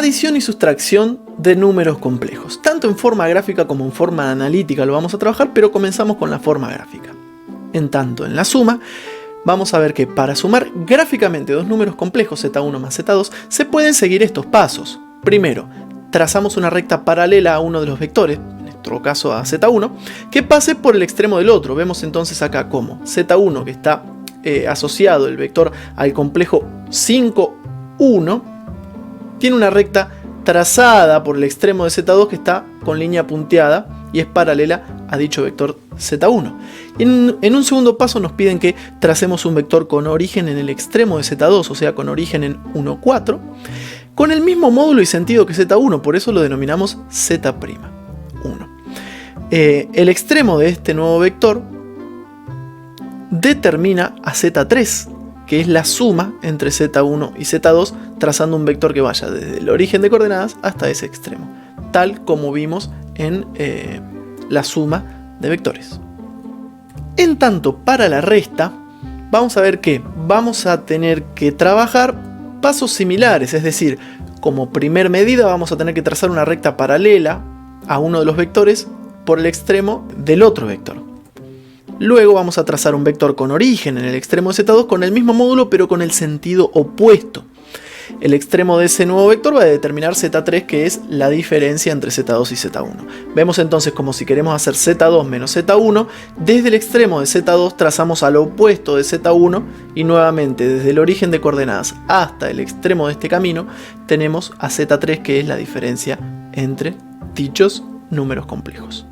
Adición y sustracción de números complejos. Tanto en forma gráfica como en forma analítica lo vamos a trabajar, pero comenzamos con la forma gráfica. En tanto, en la suma, vamos a ver que para sumar gráficamente dos números complejos, z1 más z2, se pueden seguir estos pasos. Primero, trazamos una recta paralela a uno de los vectores, en nuestro caso a z1, que pase por el extremo del otro. Vemos entonces acá como z1, que está asociado el vector al complejo 5, 1, tiene una recta trazada por el extremo de z2 que está con línea punteada y es paralela a dicho vector z1. En un segundo paso nos piden que tracemos un vector con origen en el extremo de z2, o sea, con origen en 1, 4, con el mismo módulo y sentido que z1, por eso lo denominamos z'1. El extremo de este nuevo vector determina a z3, que es la suma entre z1 y z2, trazando un vector que vaya desde el origen de coordenadas hasta ese extremo, tal como vimos en la suma de vectores. En tanto, para la resta, vamos a ver que vamos a tener que trabajar pasos similares, es decir, como primer medida vamos a tener que trazar una recta paralela a uno de los vectores por el extremo del otro vector. Luego vamos a trazar un vector con origen en el extremo de z2 con el mismo módulo pero con el sentido opuesto. El extremo de ese nuevo vector va a determinar z3, que es la diferencia entre z2 y z1. Vemos entonces como si queremos hacer z2 menos z1, desde el extremo de z2 trazamos al opuesto de z1 y nuevamente desde el origen de coordenadas hasta el extremo de este camino tenemos a z3, que es la diferencia entre dichos números complejos.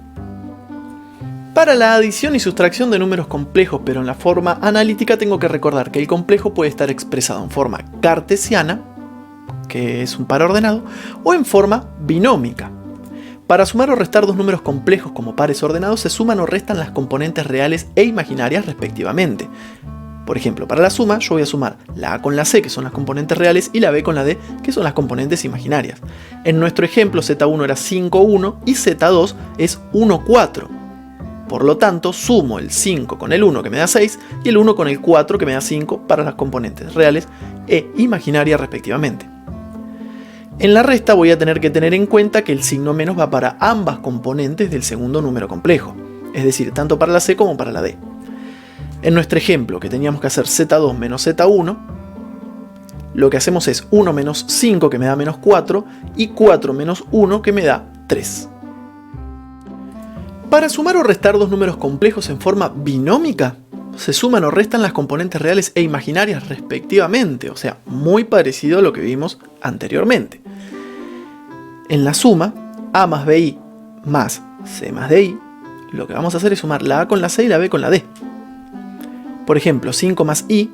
Para la adición y sustracción de números complejos, pero en la forma analítica, tengo que recordar que el complejo puede estar expresado en forma cartesiana, que es un par ordenado, o en forma binómica. Para sumar o restar dos números complejos como pares ordenados, se suman o restan las componentes reales e imaginarias respectivamente. Por ejemplo, para la suma yo voy a sumar la A con la C, que son las componentes reales, y la B con la D, que son las componentes imaginarias. En nuestro ejemplo, Z1 era 5, 1 y Z2 es 1, 4. Por lo tanto, sumo el 5 con el 1, que me da 6, y el 1 con el 4, que me da 5, para las componentes reales e imaginarias respectivamente. En la resta voy a tener que tener en cuenta que el signo menos va para ambas componentes del segundo número complejo, es decir, tanto para la C como para la D. En nuestro ejemplo, que teníamos que hacer Z2 menos Z1, lo que hacemos es 1 menos 5, que me da menos 4, y 4 menos 1, que me da 3. Para sumar o restar dos números complejos en forma binómica, se suman o restan las componentes reales e imaginarias respectivamente, o sea, muy parecido a lo que vimos anteriormente. En la suma, A más BI más C más DI, lo que vamos a hacer es sumar la A con la C y la B con la D. Por ejemplo, 5 más I,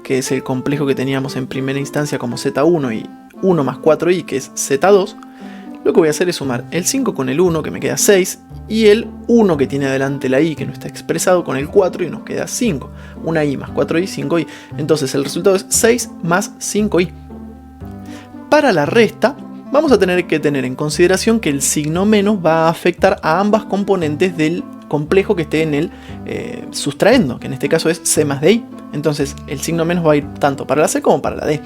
que es el complejo que teníamos en primera instancia como Z1, y 1 más 4I, que es Z2, lo que voy a hacer es sumar el 5 con el 1, que me queda 6, y el 1 que tiene adelante la i, que no está expresado, con el 4, y nos queda 5. Una i más 4i, 5i. Entonces el resultado es 6 más 5i. Para la resta, vamos a tener que tener en consideración que el signo menos va a afectar a ambas componentes del complejo que esté en el sustraendo, que en este caso es c más di. Entonces el signo menos va a ir tanto para la c como para la d.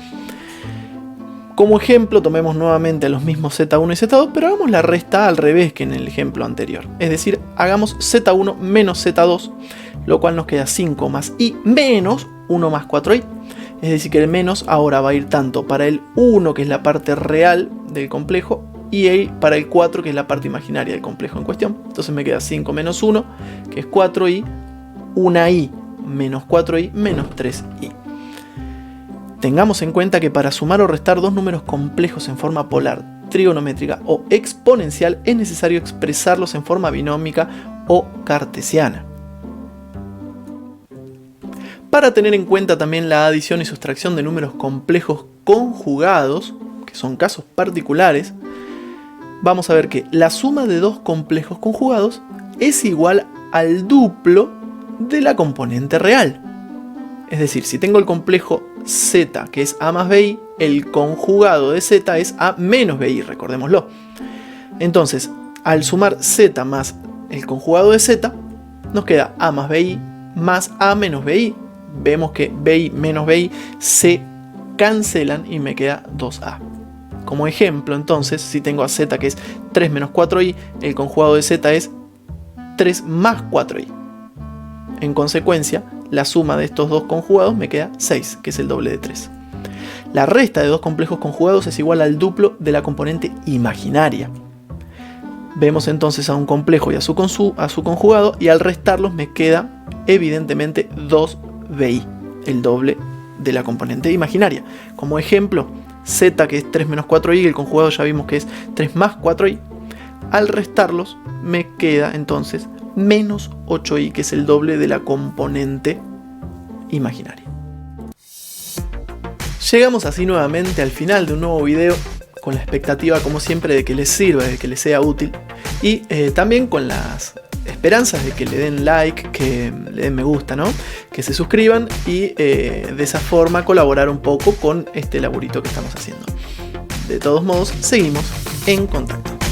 Como ejemplo, tomemos nuevamente a los mismos Z1 y Z2, pero hagamos la resta al revés que en el ejemplo anterior. Es decir, hagamos Z1 menos Z2, lo cual nos queda 5 más I menos 1 más 4I. Es decir, que el menos ahora va a ir tanto para el 1, que es la parte real del complejo, y para el 4, que es la parte imaginaria del complejo en cuestión. Entonces me queda 5 menos 1, que es 4I, 1I menos 4I menos 3I. Tengamos en cuenta que para sumar o restar dos números complejos en forma polar, trigonométrica o exponencial es necesario expresarlos en forma binómica o cartesiana. Para tener en cuenta también la adición y sustracción de números complejos conjugados, que son casos particulares, vamos a ver que la suma de dos complejos conjugados es igual al duplo de la componente real. Es decir, si tengo el complejo Z, que es A más BI, el conjugado de Z es A menos BI, recordémoslo. Entonces, al sumar Z más el conjugado de Z, nos queda A más BI más A menos BI. Vemos que BI menos BI se cancelan y me queda 2A. Como ejemplo, entonces, si tengo a z que es 3 menos 4i, el conjugado de z es 3 más 4i. En consecuencia, la suma de estos dos conjugados me queda 6, que es el doble de 3. La resta de dos complejos conjugados es igual al duplo de la componente imaginaria. Vemos entonces a un complejo y a su conjugado, y al restarlos me queda evidentemente 2bi, el doble de la componente imaginaria. Como ejemplo, z que es 3 menos 4i, el conjugado ya vimos que es 3 más 4i. Al restarlos me queda entonces menos 8i, que es el doble de la componente imaginaria. Llegamos así nuevamente al final de un nuevo video, con la expectativa como siempre de que les sirva, de que les sea útil, y también con las esperanzas de que le den like, que le den me gusta, ¿no? Que se suscriban y de esa forma colaborar un poco con este laburito que estamos haciendo. De todos modos, seguimos en contacto.